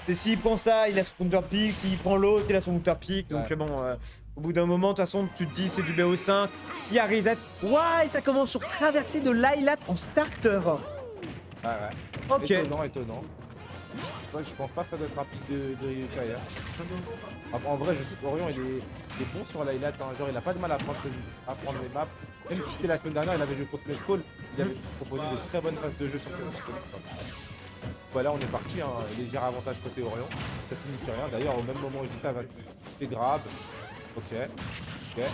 Et s'il prend ça, il a son counter pick. S'il prend l'autre, il a son counter pick. Donc Ouais. bon, au bout d'un moment, de toute façon, tu te dis c'est du BO5. S'il y a reset, ouais, ça commence sur traversée de Lylat en starter. Ouais, ouais. Ok. Étonnant, étonnant. Ouais, je pense pas que ça doit être rapide de Ryukai. Hein. En vrai, je sais qu'Orion il est bon sur Lylat. Hein. Genre, il a pas de mal à prendre les maps. Même si c'était la semaine dernière, il avait joué contre Skull, il avait proposé de très bonnes phases de jeu sur Skull. Voilà, on est parti. Hein. Léger avantage côté Orion. Ça finit sur rien. D'ailleurs, au même moment, Vita va se grab. Ok. Ok.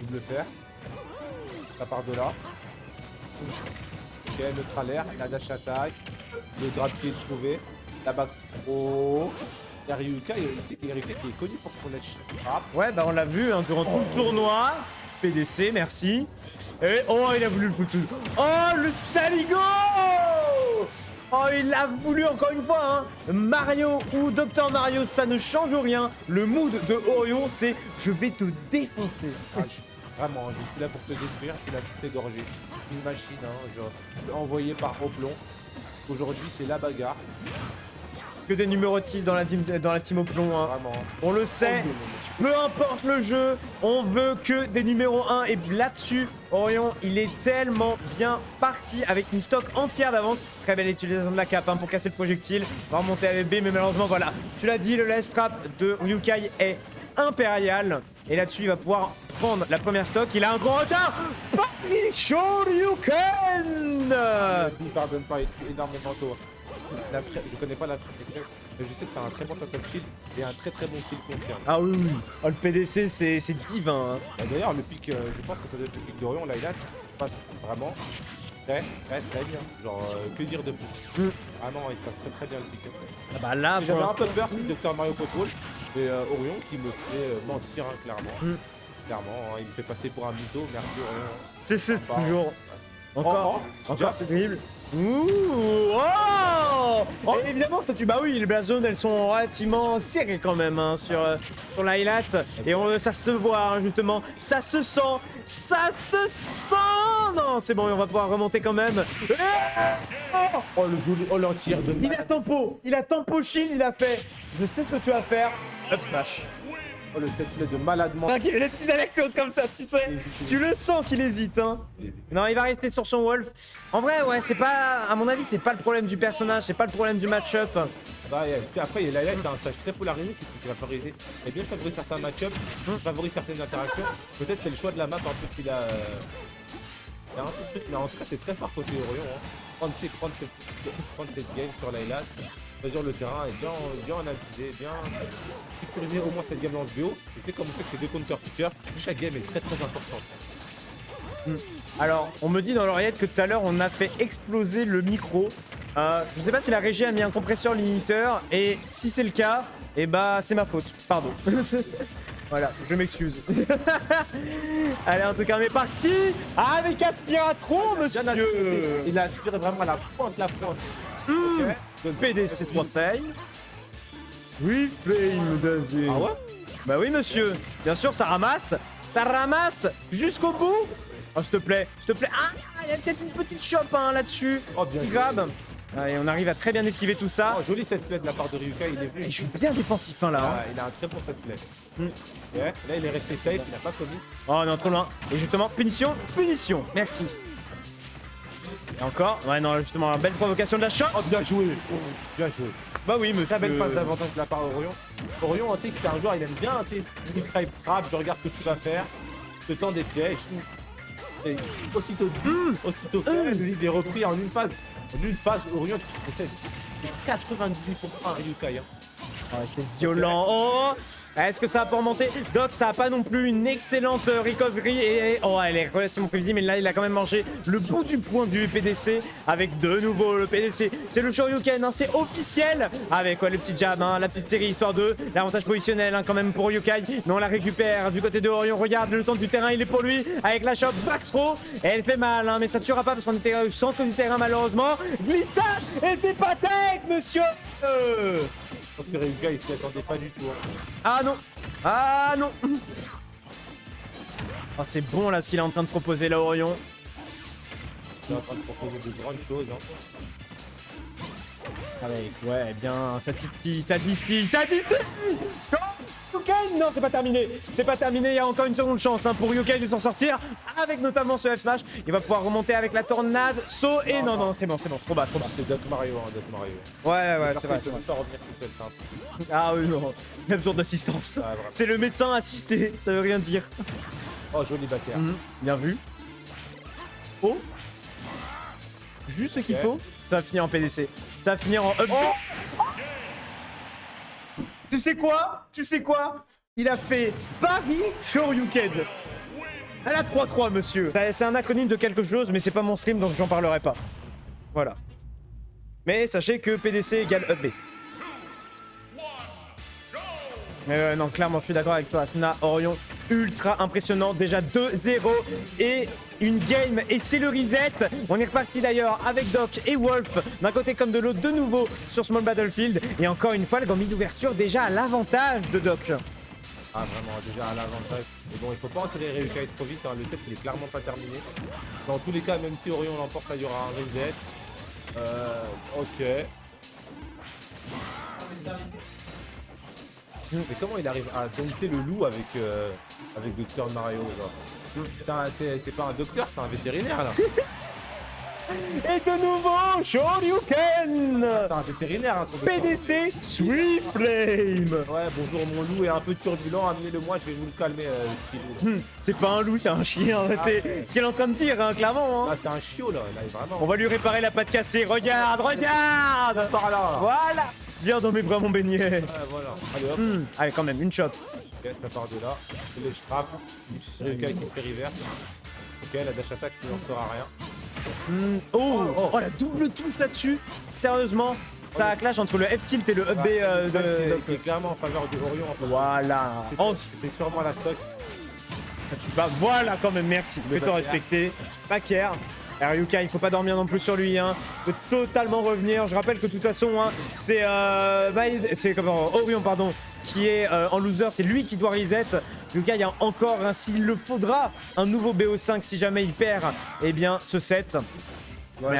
Double faire. Ça part de là. Ok, neutralaire, la dash attaque, le grab qui est trouvé, la back throw. Il y a Ryuka, il y a Ryuka qui est connu pour son lèche frappe. Ouais, bah on l'a vu hein, durant tout le tournoi. PDC, merci. Et oh, il a voulu le foutre. Oh, le saligo! Oh, il a voulu encore une fois. Hein. Mario ou Dr Mario, ça ne change rien. Le mood de Orion, c'est je vais te défoncer. Ah, vraiment, je suis là pour te détruire, je suis là pour t'égorger. Une machine, hein, genre, envoyée par Oblong. Aujourd'hui, c'est la bagarre. Que des numéros 6 dans la team au plomb. Hein. Vraiment. On le sait. Peu importe le jeu, on veut que des numéros 1 et là-dessus, Orion, il est tellement bien parti avec une stock entière d'avance. Très belle utilisation de la cape hein, pour casser le projectile. On va remonter avec B, mais malheureusement, voilà. Tu l'as dit, le last trap de Ryukai est impérial. Et là-dessus, il va pouvoir prendre la première stock. Il a un gros retard. Shoryuken. Il pardonne pas, il tue énormément tôt. Je connais pas la frappe exacte, mais je sais que c'est un très bon top shield et un très bon kill confirme. Ah oui, oui. Oh, le PDC, c'est divin. Hein. D'ailleurs, le pic, je pense que ça doit être le pic d'Orion, là, il passe vraiment très bien. Genre, que dire de plus. Ah non, il passe très bien le pic. Ah bah là, J'avais un peu peur du Dr Mario Control et Orion qui me fait mentir hein, clairement. Clairement, hein, il me fait passer pour un mytho, merci Orion. C'est toujours. Encore, Oh, encore, c'est terrible. Ouh, oh, et évidemment, ça tue. Bah oui, les Blast Zones, elles sont relativement serrées quand même hein, sur l'highlight. Et ça se voit, hein, justement. Ça se sent. Ça se sent. Non, c'est bon, on va pouvoir remonter quand même. Oh, le joli, oh, l'entier de Il a tempo. Il a tempo shield, il a fait. Je sais ce que tu vas faire. Up smash. Oh, le setplay de malade mental. Il a les petits anecdotes comme ça, tu sais. Tu le sens qu'il hésite, hein. Non, il va rester sur son Wolf. En vrai, ouais, c'est pas. À mon avis, c'est pas le problème du personnage, c'est pas le problème du match-up. Bah, après, il y a Lylat, un stage très polarisé qui va favoriser. Et bien favoriser certains match-ups, favorise certaines interactions. Peut-être c'est le choix de la map un peu qu'il a. Il y a un peu de truc, mais en tout cas, c'est très fort côté Orion. Hein. Prendre cette game sur Lylat. Choisir le terrain et bien analyser, bien sécuriser au moins cette game dans le BO. Et c'est comme on sait que c'est deux counter-pickers, chaque game est très importante. Alors, on me dit dans l'oreillette que tout à l'heure, on a fait exploser le micro. Je sais pas si la régie a mis un compresseur limiteur, et si c'est le cas, eh bah, c'est ma faute. Pardon. Voilà, je m'excuse. Allez, en tout cas, on est parti avec Aspiratron, monsieur. Il a aspiré vraiment à la pointe. Okay. PDC 3 paye. Oui, flame daisy. Ah ouais? Bah oui, monsieur. Bien sûr, ça ramasse. Ça ramasse jusqu'au bout. Oh, s'il te plaît. Ah, il y a peut-être une petite chope hein, là-dessus. Oh, bien. Petit grab. Allez, on arrive à très bien esquiver tout ça. Oh, joli setplay de la part de Ryuka, il est venu. Il joue bien défensif hein, là. Hein. Il a un très bon setplay. Okay. Là, il est resté safe, il n'a pas commis. Oh non, trop loin. Et justement, punition. Merci. Et encore. Ouais, non, justement, belle provocation de la chope. Oh, bien joué. Bah oui, monsieur. Très belle phase d'avantage de la part d'Orion. Orion, tu sais, c'est un joueur, il aime bien, tu sais, il trap, je regarde ce que tu vas faire, je te tends des pièges. Et aussitôt fait, il est repris en une phase. En une phase, Orion qui possède 98% à Ryukai. Hein. Ouais, c'est violent. Oh, est-ce que ça va pas remonter? Doc, ça a pas non plus une excellente recovery et oh, elle est relativement prévisible, mais là, il a quand même mangé le bout du point du PDC avec de nouveau le PDC. C'est le Shoryuken, hein, c'est officiel avec le petit jab, hein, la petite série histoire de l'avantage positionnel hein, quand même pour Ryukai. Mais on la récupère du côté de Orion. Regarde, le centre du terrain, il est pour lui avec la chope back throw. Et elle fait mal, hein, mais ça tuera pas parce qu'on était au centre du terrain malheureusement. Glissade et c'est pas tech, monsieur. Je pense que Ryukai, il s'y attendait pas du tout. Hein. Ah non. Oh, c'est bon là ce qu'il est en train de proposer là, Orion. Il est en train de proposer de grandes choses. Hein. Avec, ouais, bien, ça titille, ça titille, ça titille. Ryuken, non, c'est pas terminé. C'est pas terminé, il y a encore une seconde chance pour Ryuken de s'en sortir. Avec notamment ce F-Smash. Il va pouvoir remonter avec la tornade, saut et non, c'est bon, c'est trop bas, trop bas. C'est Doc Mario, hein, Doc Mario. Ouais, c'est vrai. Il peut pas revenir tout seul, c'est un truc. Ah oui, non, il a besoin d'assistance. Ouais, vraiment. C'est le médecin assisté, ça veut rien dire. Oh, joli backer. Bien vu. Oh. Juste ce qu'il faut. Ça va finir en PDC. Ça va finir en up. Oh. Tu sais quoi? Il a fait Paris Shoryuken. Elle a 3-3, monsieur. C'est un acronyme de quelque chose, mais c'est pas mon stream, donc j'en parlerai pas. Voilà. Mais sachez que PDC égale up B. Mais non, clairement, je suis d'accord avec toi, Asna. Orion, ultra impressionnant. Déjà 2-0 et une game. Et c'est le reset. On est reparti d'ailleurs avec Doc et Wolf, d'un côté comme de l'autre, de nouveau sur Small Battlefield. Et encore une fois, le gambit d'ouverture déjà à l'avantage de Doc. Ah, vraiment, déjà à l'avantage. Mais bon, il faut pas enterrer Ryukai trop vite. Hein. Le set, il est clairement pas terminé. Dans tous les cas, même si Orion l'emporte, il y aura un reset. Ok. Mais comment il arrive à dompter le loup avec Dr Mario genre. Putain, c'est pas un docteur, c'est un vétérinaire là. Et de nouveau, Shoryuken. C'est un vétérinaire hein, son docteur. PDC, Sweet Flame. Ouais, bonjour mon loup est un peu turbulent, amenez-le moi, je vais vous le calmer le petit loup. C'est pas un loup, c'est un chien. C'est ce qu'elle est en train de dire, hein, clairement. Hein. Ah, c'est un chiot là, vraiment. On va lui réparer la patte cassée. Regarde. Par là. Voilà. Viens dans mes bras, mon beignet. Ouais, voilà. Allez hop. Allez, quand même, une shot. Ok, ça part de là. Et le strap. Ryukai qui fait reverse. Ok, la dash attack qui n'en sera rien. Oh, la double touche là-dessus. Sérieusement, ça a clash entre le F-tilt et le up B Qui est clairement en faveur de Orion. En fait. Voilà. C'était sûrement la stock. Voilà, quand même, merci. Je vais te respecter. Backer. Ryukai, il faut pas dormir non plus sur lui, hein. Il peut totalement revenir. Je rappelle que de toute façon, hein, c'est Orion, pardon, qui est en loser. C'est lui qui doit reset. Ryukai a encore, hein, s'il le faudra, un nouveau BO5 si jamais il perd, eh bien, ce set. Ouais,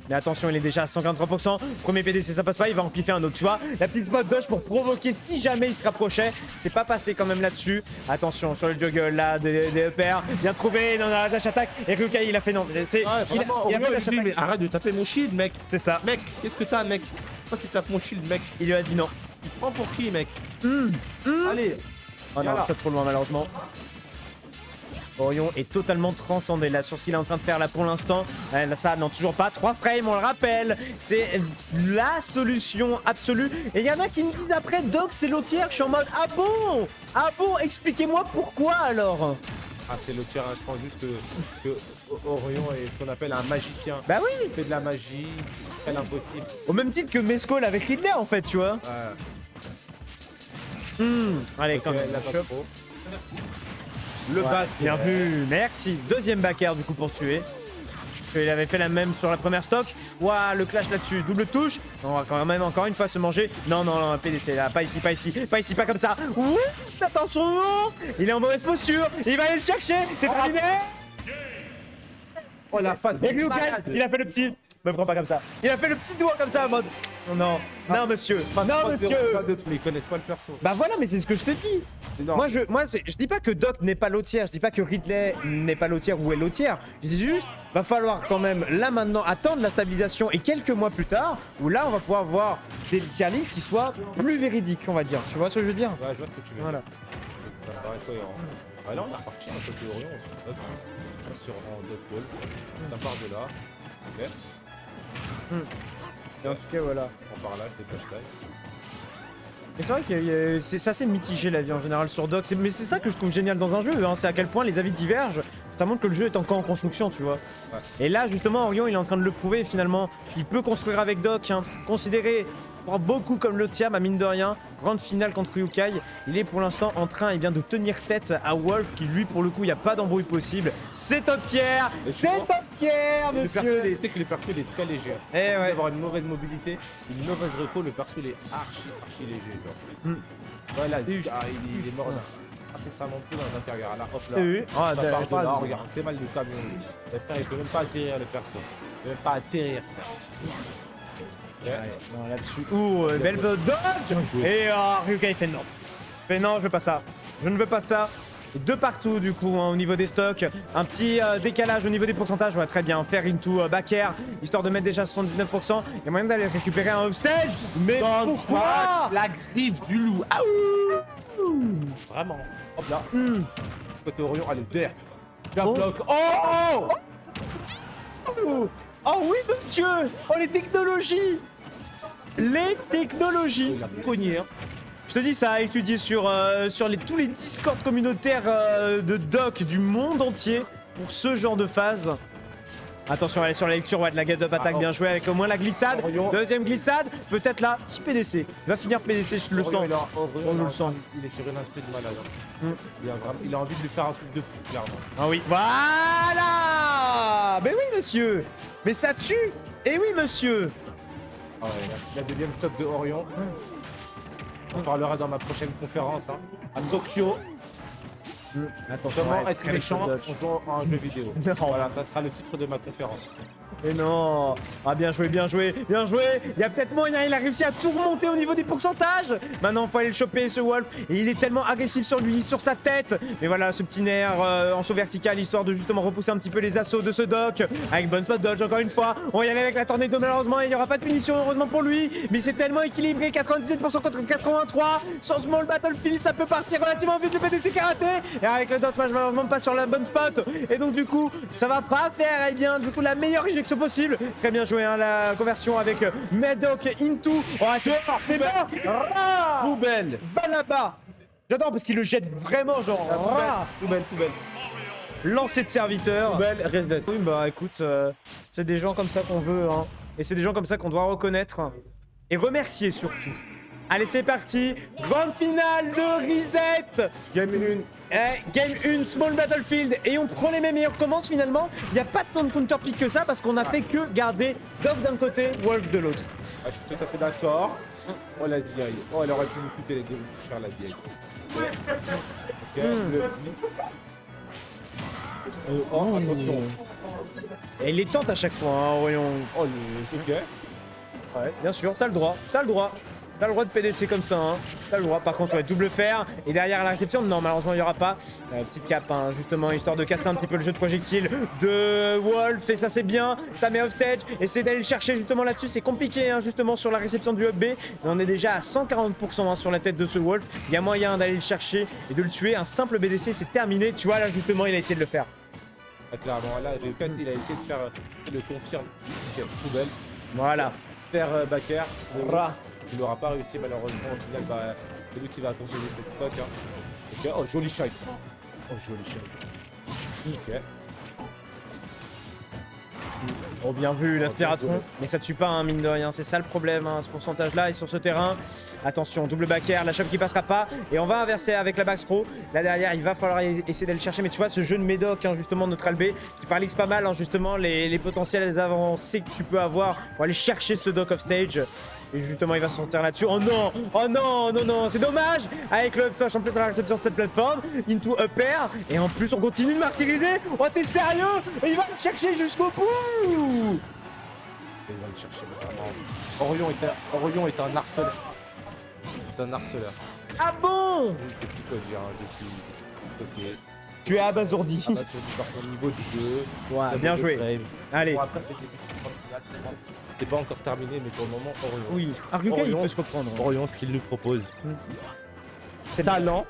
mais attention, il est déjà à 143%. Premier PDC, ça passe pas, il va en piffer un autre, tu vois. La petite spot dodge pour provoquer si jamais il se rapprochait. C'est pas passé quand même là-dessus. Attention sur le juggle là, des EPR. Bien trouvé dans la dash attack. Et Ryukai, il a fait non. Il a fait dash attack. Mais arrête de taper mon shield, mec. C'est ça. Mec, qu'est-ce que t'as, mec? Pourquoi tu tapes mon shield, mec? Il lui a dit non. Tu te prends pour qui, mec? Allez. Oh non, c'est trop loin malheureusement. Orion est totalement transcendé là sur ce qu'il est en train de faire là pour l'instant. Ça, non, toujours pas. 3 frames, on le rappelle. C'est la solution absolue. Et il y en a qui me disent après, Doc, c'est l'eau-tiers. Je suis en mode, ah bon, expliquez-moi pourquoi alors. Ah, c'est le tir, hein. Je pense juste que Orion est ce qu'on appelle un magicien. Bah oui. Il fait de la magie, c'est l'impossible. Au même titre que Mescal avec Ridley en fait, tu vois. Allez, quand même. Le back. Bien vu, merci. Deuxième backer du coup pour tuer. Il avait fait la même sur la première stock. Ouah, le clash là-dessus, double touche. On va quand même encore une fois se manger. Non, PDC là, pas ici, pas comme ça. Ouh, attention, il est en mauvaise posture. Il va aller le chercher, c'est terminé. Oh la phase. Et Ryukai, il a fait le petit. Me prends pas comme ça. Il a fait le petit doigt comme ça en mode. Non, monsieur. Non, monsieur. Mais ils connaissent pas le perso. Bah voilà, mais c'est ce que je te dis. Moi, je dis pas que Doc n'est pas l'eau-tiers, je dis pas que Ridley n'est pas l'eau-tiers ou est l'eau-tiers. Je dis juste, va falloir quand même, là maintenant, attendre la stabilisation et quelques mois plus tard, où là, on va pouvoir voir des tier lists qui soient plus véridiques, on va dire. Tu vois ce que je veux dire? Ouais, je vois ce que tu veux dire. Voilà. Ça me paraît cohérent. Ah, là, on est reparti un côté Orion, sur en Doc Wall. Ça part de là. Ok. Et en tout cas, voilà. On part là, je dépasse là. Mais c'est vrai que c'est assez mitigé la vie en général sur Doc. Mais c'est ça que je trouve génial dans un jeu, hein. C'est à quel point les avis divergent. Ça montre que le jeu est encore en construction, tu vois. Ouais. Et là, justement, Orion, il est en train de le prouver finalement. Il peut construire avec Doc, hein. Considéré par beaucoup comme le tiers, mine de rien. Grande finale contre Ryukai. Il est pour l'instant en train de tenir tête à Wolf, qui lui, pour le coup, il n'y a pas d'embrouille possible. C'est top tier. C'est top tier, monsieur. Tu sais que le perso, il est très léger. Et ouais. Avoir une mauvaise mobilité, une mauvaise reco, le perso, il est archi léger. Voilà, il est mort là. Ah, c'est ça non plus dans l'intérieur. Là, hop là. Oui. Ça part de là, regarde, c'est mal du camion. Il peut même pas atterrir le perso. Il peut même pas atterrir. Ouais. Non, là-dessus. Ouh, belle dodge. joué. Et Ryukai fait non. Mais non, je veux pas ça. Je ne veux pas ça. Et de partout du coup hein, au niveau des stocks, un petit décalage au niveau des pourcentages, ouais très bien, faire into back air, histoire de mettre déjà 79%, il y a moyen d'aller récupérer un offstage, mais pourquoi la griffe du loup. Vraiment. Hop là. Côté Orion, allez, der. Bloc. Oh Oh oui monsieur. Oh les technologies. Les technologies. Il a cogné, hein. Je te dis, ça a étudié sur, tous les discords communautaires de doc du monde entier pour ce genre de phase. Attention, elle est sur la lecture, ouais, de la get up attaque, bien joué avec au moins la glissade. Orion. Deuxième glissade, peut-être là, petit PDC. Il va finir PDC, je le sens. On le sent. Il est sur une inspire de malade. Hein. Il a envie de lui faire un truc de fou, clairement. Ah oui, voilà. Mais oui, monsieur. Mais ça tue. Et oui, monsieur. Ah ouais, la deuxième stop de Orion. On parlera dans ma prochaine conférence, hein, à Tokyo. Attention, Comment ouais, être très méchant dodge. en jouant à un jeu vidéo. Non. Voilà, ça sera le titre de ma conférence. Mais non. Ah bien joué, bien joué, bien joué. Il y a peut-être moyen, il a réussi à tout remonter au niveau des pourcentages. Maintenant, il faut aller le choper, ce Wolf. Et il est tellement agressif sur lui, sur sa tête. Mais voilà, ce petit nerf en saut vertical, histoire de justement repousser un petit peu les assauts de ce doc. Avec bonne spot dodge, encore une fois. On va y aller avec la tornado, malheureusement. Il n'y aura pas de punition, heureusement pour lui. Mais c'est tellement équilibré, 97% contre 83. Sur Small Battlefield, ça peut partir relativement vite, le PDC karaté. Et avec le dodge smash, malheureusement, pas sur la bonne spot. Et donc, du coup, ça va pas faire, eh bien, du coup, la meilleure éjection possible. Très bien joué, hein, la conversion avec Medoc into. Oh, c'est mort. Poubelle. Va là-bas. J'adore parce qu'il le jette vraiment, genre. Poubelle. Lancer de serviteur. Poubelle, reset. Oui, bah écoute, c'est des gens comme ça qu'on veut, hein. Et c'est des gens comme ça qu'on doit reconnaître. Et remercier surtout. Allez, c'est parti. Grande finale de Reset. Game 1. Game 1, Small Battlefield. Et on prend les mêmes et on recommence finalement. Il n'y a pas tant de counter-pick que ça parce qu'on a fait que garder Dog d'un côté, Wolf de l'autre. Ah, je suis tout à fait d'accord. Oh la DI. Oh, elle aurait pu nous coûter les deux cher la DI. Ok, le oh, attention. Et il les tente à chaque fois, hein, Orion. Oh, le... Ok. Ouais, bien sûr, t'as le droit, t'as le droit. T'as le droit de PDC comme ça, hein. T'as le droit. Par contre, ouais, double fer. Et derrière la réception, non, malheureusement, il n'y aura pas. Petite cape, hein, justement, histoire de casser un petit peu le jeu de projectile de Wolf. Et ça, c'est bien. Ça met off stage. Essayer d'aller le chercher justement là-dessus. C'est compliqué, hein, justement, sur la réception du hub B. Mais on est déjà à 140% hein, sur la tête de ce Wolf. Il y a moyen d'aller le chercher et de le tuer. Un simple BDC, c'est terminé. Tu vois, là, justement, il a essayé de le faire. Ah, clairement, là, il a essayé de faire le confirme. Ok, poubelle. Voilà. Faire back air. Il n'aura pas réussi malheureusement. Au final, bah, c'est lui qui va accompagner cette stock. Hein. Ok, oh joli shot. Oh joli shot. Ok. Oh bien vu l'aspiratron, mais ça tue pas hein, mine de rien, c'est ça le problème, hein, ce pourcentage là et sur ce terrain. Attention, double back air, la chope qui passera pas et on va inverser avec la back throw. Là derrière il va falloir essayer d'aller chercher, mais tu vois ce jeu de Medoc hein, justement notre LB qui paralyse pas mal hein, justement les potentiels avancées que tu peux avoir pour aller chercher ce dock off stage. Et justement il va sortir là-dessus. Oh non, oh non, non, non, c'est dommage. Avec le flash en plus à la réception de cette plateforme, into up air. Et en plus on continue de martyriser. Oh t'es sérieux? Et il va le chercher jusqu'au bout. Il va le chercher vraiment. Orion est un harceleur. C'est un harceleur. Ah bon? C'est ce qu'il peut dire hein, depuis. Ok. Tu es abasourdi. Abasourdi par son niveau du jeu. Ouais, bien joué. Frame. Allez. Bon, après c'est pas encore terminé, mais pour le moment, Orion. Oui, Ryukai il peut se reprendre. Orion, ce qu'il nous propose. C'est talent,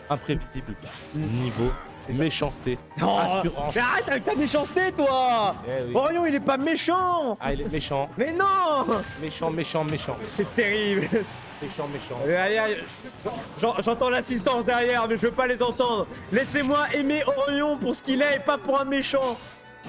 imprévisible, niveau, méchanceté, assurance. Mais arrête avec ta méchanceté, toi. Eh oui. Orion, il est pas méchant. Ah, il est méchant. Mais non. Méchant. C'est terrible. Méchant. Derrière, j'entends l'assistance derrière, mais je veux pas les entendre. Laissez-moi aimer Orion pour ce qu'il est et pas pour un méchant.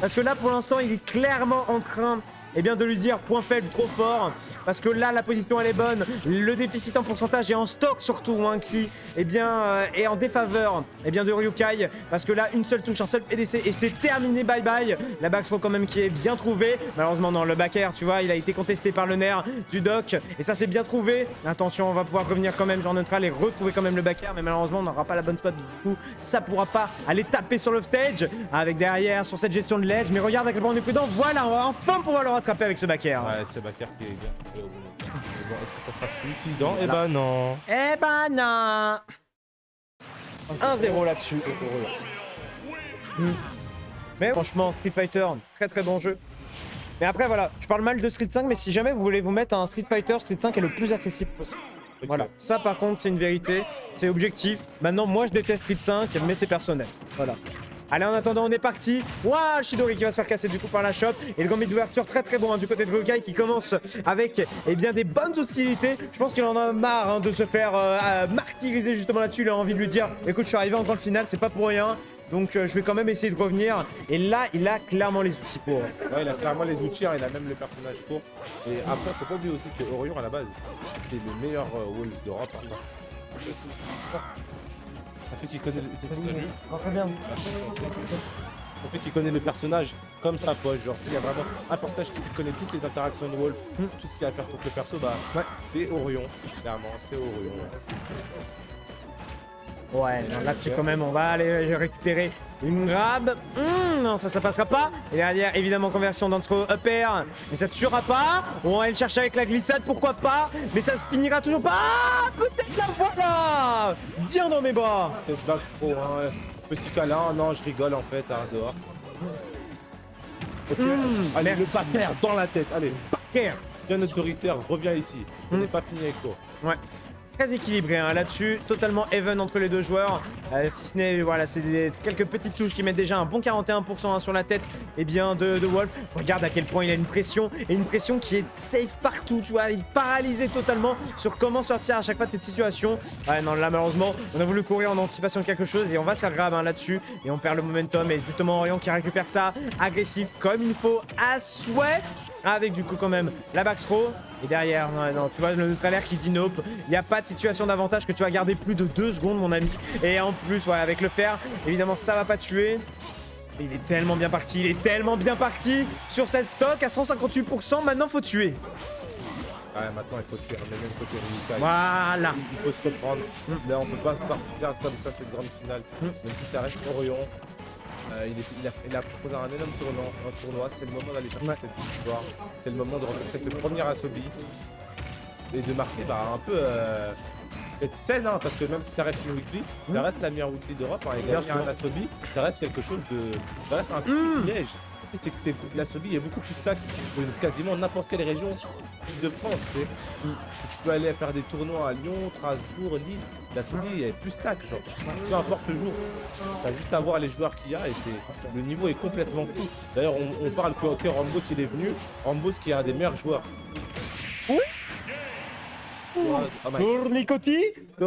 Parce que là, pour l'instant, il est clairement en train de lui dire point faible trop fort, parce que là la position elle est bonne, le déficit en pourcentage est en stock surtout hein, qui est en défaveur de Ryukai, parce que là une seule touche, un seul PDC et c'est terminé, bye bye. La back throw quand même qui est bien trouvée, malheureusement non, le back air tu vois il a été contesté par le nerf du doc et ça c'est bien trouvé. Attention, on va pouvoir revenir quand même genre neutral et retrouver quand même le back air, mais malheureusement on n'aura pas la bonne spot, du coup ça pourra pas aller taper sur le stage avec derrière sur cette gestion de ledge. Mais regarde à quel point on est prudent, voilà, on va enfin pouvoir le rattraper avec ce backer. Ouais, c'est Bakar qui est bien. Mais bon, est-ce que ça sera suffisant? Eh ben non. Eh ben non. 1-0 là-dessus. Mais franchement, Street Fighter, très très bon jeu. Mais après voilà, je parle mal de Street 5, mais si jamais vous voulez vous mettre un Street Fighter, Street 5 est le plus accessible possible. Okay. Voilà, ça par contre c'est une vérité, c'est objectif. Maintenant moi je déteste Street 5, mais c'est personnel. Voilà. Allez, en attendant, on est parti. Waouh, Chidori qui va se faire casser du coup par la shop. Et le gambit d'ouverture très très bon hein, du côté de Rukai qui commence avec bien des bonnes hostilités. Je pense qu'il en a marre hein, de se faire martyriser justement là-dessus. Il a envie de lui dire écoute, je suis arrivé en grande finale, c'est pas pour rien. Donc je vais quand même essayer de revenir. Et là, il a clairement les outils pour. Ouais, il a clairement les outils, hein, il a même le personnage pour. Et après, faut pas oublier aussi que Orion à la base, c'est le meilleur Wolf d'Europe. Hein. Ça fait qu'il connaît le personnage comme sa poche. Genre s'il y a vraiment un personnage qui connaît toutes les interactions de Wolf, tout ce qu'il y a à faire contre le perso, bah ouais, c'est Orion. Clairement, c'est Orion. Ouais, là-dessus quand même, on va aller récupérer une grab. Non, ça passera pas. Et derrière, évidemment, conversion d'Antro upper. Mais ça tuera pas. On va aller le chercher avec la glissade, pourquoi pas. Mais ça finira toujours pas. Ah, peut-être la voilà. Bien dans mes bras. Peut-être back throw, hein. Petit câlin. Non, je rigole en fait, hein, dehors. Ok. Allez, le pater dans la tête. Allez, pater. Bien autoritaire, reviens ici. On n'est pas fini avec toi. Ouais. Très équilibré hein, là-dessus, totalement even entre les deux joueurs. Si ce n'est, voilà, c'est quelques petites touches qui mettent déjà un bon 41% hein, sur la tête de Wolf. Regarde à quel point il a une pression, et une pression qui est safe partout, tu vois. Il est paralysé totalement sur comment sortir à chaque fois de cette situation. Ouais, non, là, malheureusement, on a voulu courir en anticipation de quelque chose, et on va se faire grab hein, là-dessus. Et on perd le momentum, et justement, Orion qui récupère ça, agressif, comme il faut, à souhait. Avec du coup quand même la back throw. Et derrière, non, tu vois le neutralaire qui dit nope. Il n'y a pas de situation d'avantage que tu vas garder plus de 2 secondes mon ami. Et en plus, voilà, avec le fer, évidemment ça va pas tuer. Il est tellement bien parti, sur cette stock à 158%, maintenant faut tuer. Ouais, maintenant il faut tuer, mais même côté Rukai. Voilà. Il faut se reprendre. Là on peut pas perdre comme ça cette grande finale. Même si ça reste Orion. Il a proposé un énorme tournoi, c'est le moment d'aller chercher cette victoire, c'est le moment de rencontrer le premier Asobi et de marquer un peu cette scène, hein, parce que même si ça reste une weekly, ça reste la meilleure weekly d'Europe, hein, et gagner un Asobi, ça reste quelque chose de... ça reste un privilège. L'Asobi est beaucoup plus stack que quasiment n'importe quelle région de France. Tu peux aller faire des tournois à Lyon, Strasbourg, Lille. L'Asobi est plus stack, genre. Peu importe le jour. T'as juste à voir les joueurs qu'il y a et le niveau est complètement fou. D'ailleurs, on parle que Rambos il est venu. Rambos qui est un des meilleurs joueurs. Tournicoti. C'est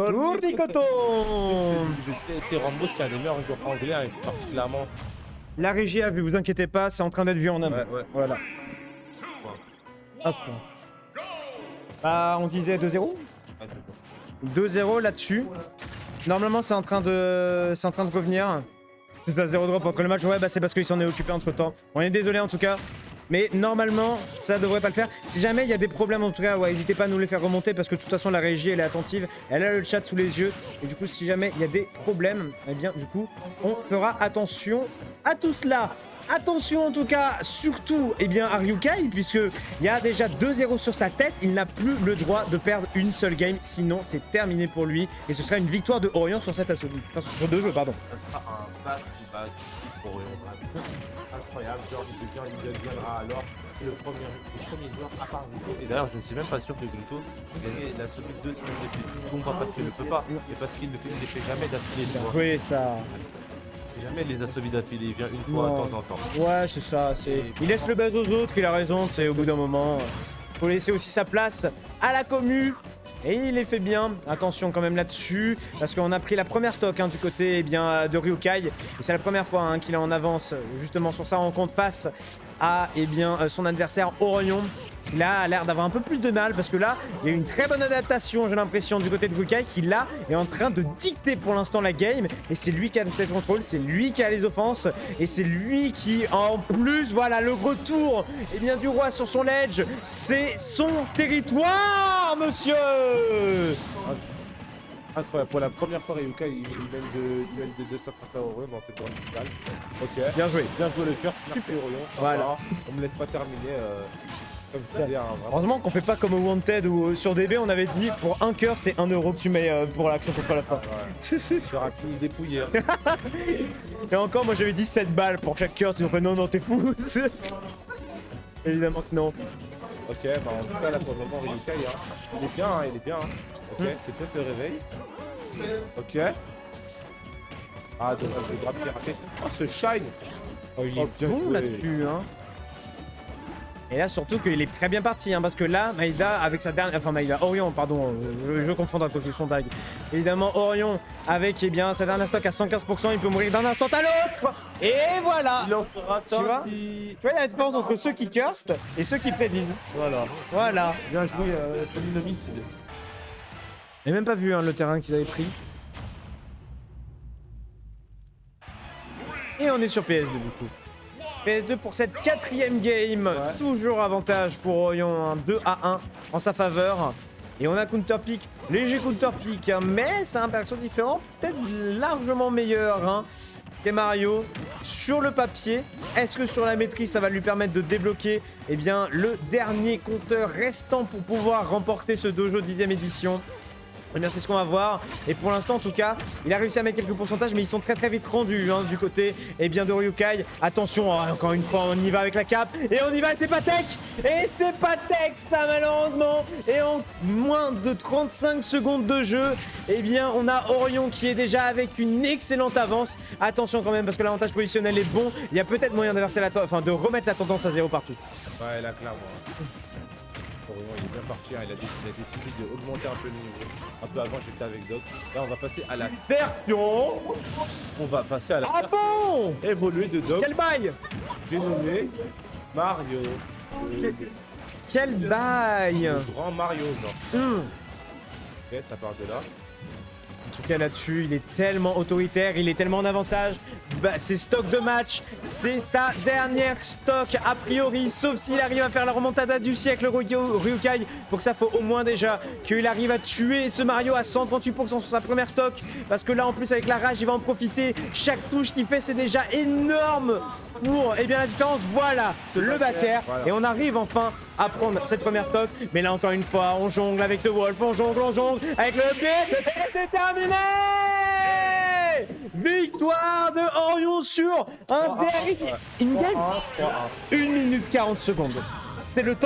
Rambos qui est un des meilleurs joueurs anglais, et particulièrement. La régie a vu, vous inquiétez pas, c'est en train d'être vu en amont. Ouais. Voilà. Hop. On disait 2-0 2-0 là-dessus. Normalement c'est en train de revenir. C'est ça, 0 drop entre le match. Ouais, c'est parce qu'il s'en est occupé entre temps. On est désolé en tout cas. Mais normalement, ça devrait pas le faire. Si jamais il y a des problèmes en tout cas, ouais, n'hésitez pas à nous les faire remonter parce que de toute façon la régie elle est attentive. Elle a le chat sous les yeux. Et du coup, si jamais il y a des problèmes, eh bien du coup, on fera attention à tout cela. Attention en tout cas, surtout à Ryukai, puisqu'il y a déjà 2-0 sur sa tête. Il n'a plus le droit de perdre une seule game, sinon c'est terminé pour lui. Et ce sera une victoire de Orion sur cette Asobi. Enfin, sur 2 jeux, pardon. Ça sera un back pour Orion. Incroyable, genre il deviendra alors le premier joueur à part Gunto. Et d'ailleurs, je ne suis même pas sûr que Gunto ait gagné la Asobi 2 semaines de plus. Non pas parce qu'il ne peut pas, mais parce qu'il ne fait jamais d'affilée. Oui, ça... Jamais les Asobi d'affilée, il vient une fois de temps en temps. Ouais, c'est ça. Il laisse le buzz aux autres, il a raison, au bout d'un moment. Faut laisser aussi sa place à la commu. Et il les fait bien. Attention quand même là-dessus, parce qu'on a pris la première stock du côté de Ryukai. Et c'est la première fois qu'il est en avance justement sur sa rencontre face à son adversaire Orion. Il a l'air d'avoir un peu plus de mal parce que là, il y a une très bonne adaptation, j'ai l'impression, du côté de Ryukai qui là est en train de dicter pour l'instant la game. Et c'est lui qui a le state control, c'est lui qui a les offenses. Et c'est lui qui, en plus, voilà, le retour du roi sur son ledge. C'est son territoire, monsieur. Incroyable, pour la première fois Ryuka il mène de 2 stocks face à Orion dans cette grande finale. Ok, Bien joué. bien joué le cœur, merci Orion, sympa. Voilà. On me laisse pas terminer comme je disais, hein, vraiment. Heureusement qu'on fait pas comme au Wanted où sur DB on avait dit pour un cœur c'est 1 euro que tu mets pour l'action contre la fin. Ouais. J'aurais pu dépouiller. Hein. Et encore moi j'avais dit 7 balles pour chaque cœur, sinon non t'es fou. Évidemment que non. Ok, bah en tout cas là pour le moment Ryuka il est bien, hein, il est bien. Hein. Ok, c'est peut-être le réveil. Ok. Ah dommage, le grab qui est raté. Oh ce shine. Oh, il est bien bon joué. là-dessus hein. Et là surtout qu'il est très bien parti hein, parce que là Maïda avec sa dernière, enfin Maïda, Orion pardon, je confonds à cause de son tag. Évidemment Orion avec eh bien sa dernière stock à 115%, il peut mourir d'un instant à l'autre. Et voilà. Il en fera Tu vois, il y a la différence entre ceux qui cursent et ceux qui prédisent. Voilà. Bien joué Pauline homicide. J'ai même pas vu hein, le terrain qu'ils avaient pris. Et on est sur PS2 du coup. PS2 pour cette 4ème game. Ouais. Toujours avantage pour Orion, hein, 2-1 en sa faveur. Et on a counter pick, léger counter pick, hein, mais c'est un perso différent, peut-être largement meilleur hein, que Mario. Sur le papier, est-ce que sur la maîtrise ça va lui permettre de débloquer eh bien, le dernier compteur restant pour pouvoir remporter ce dojo 10ème édition? Eh bien c'est ce qu'on va voir, et pour l'instant en tout cas il a réussi à mettre quelques pourcentages mais ils sont très vite rendus hein, du côté eh bien, de Ryukai. Attention, hein, encore une fois on y va avec la cape et on y va, c'est pas tech. Et c'est pas tech ça malheureusement. Et en moins de 35 secondes de jeu, eh bien on a Orion qui est déjà avec une excellente avance. Attention quand même parce que l'avantage positionnel est bon, il y a peut-être moyen d'inverser la enfin de remettre la tendance à 0 partout. Ouais là clairement. Orion il est bien parti, hein, il a décidé d'augmenter un peu le niveau. Un peu avant j'étais avec Doc. Là on va passer à la version. On va passer à la Ah bon évoluée de Doc. Quel bail. J'ai nommé Mario. Quel bail. Le grand Mario genre. Ok ça part de là. En tout cas là-dessus, il est tellement autoritaire, il est tellement en avantage. Bah, c'est stock de match, c'est sa dernière stock a priori, sauf s'il arrive à faire la remontada du siècle Ryukai. Pour que ça faut au moins déjà qu'il arrive à tuer ce Mario à 138% sur sa première stock. Parce que là en plus avec la rage, il va en profiter. Chaque touche qu'il fait c'est déjà énorme pour eh bien, la différence. Voilà le backer. Voilà. Et on arrive enfin à prendre cette première stock. Mais là encore une fois, on jongle avec ce Wolf, on jongle avec le B. C'est terminé. Victoire de Orion sur un dernier in-game 1 minute 40 secondes. C'est le temps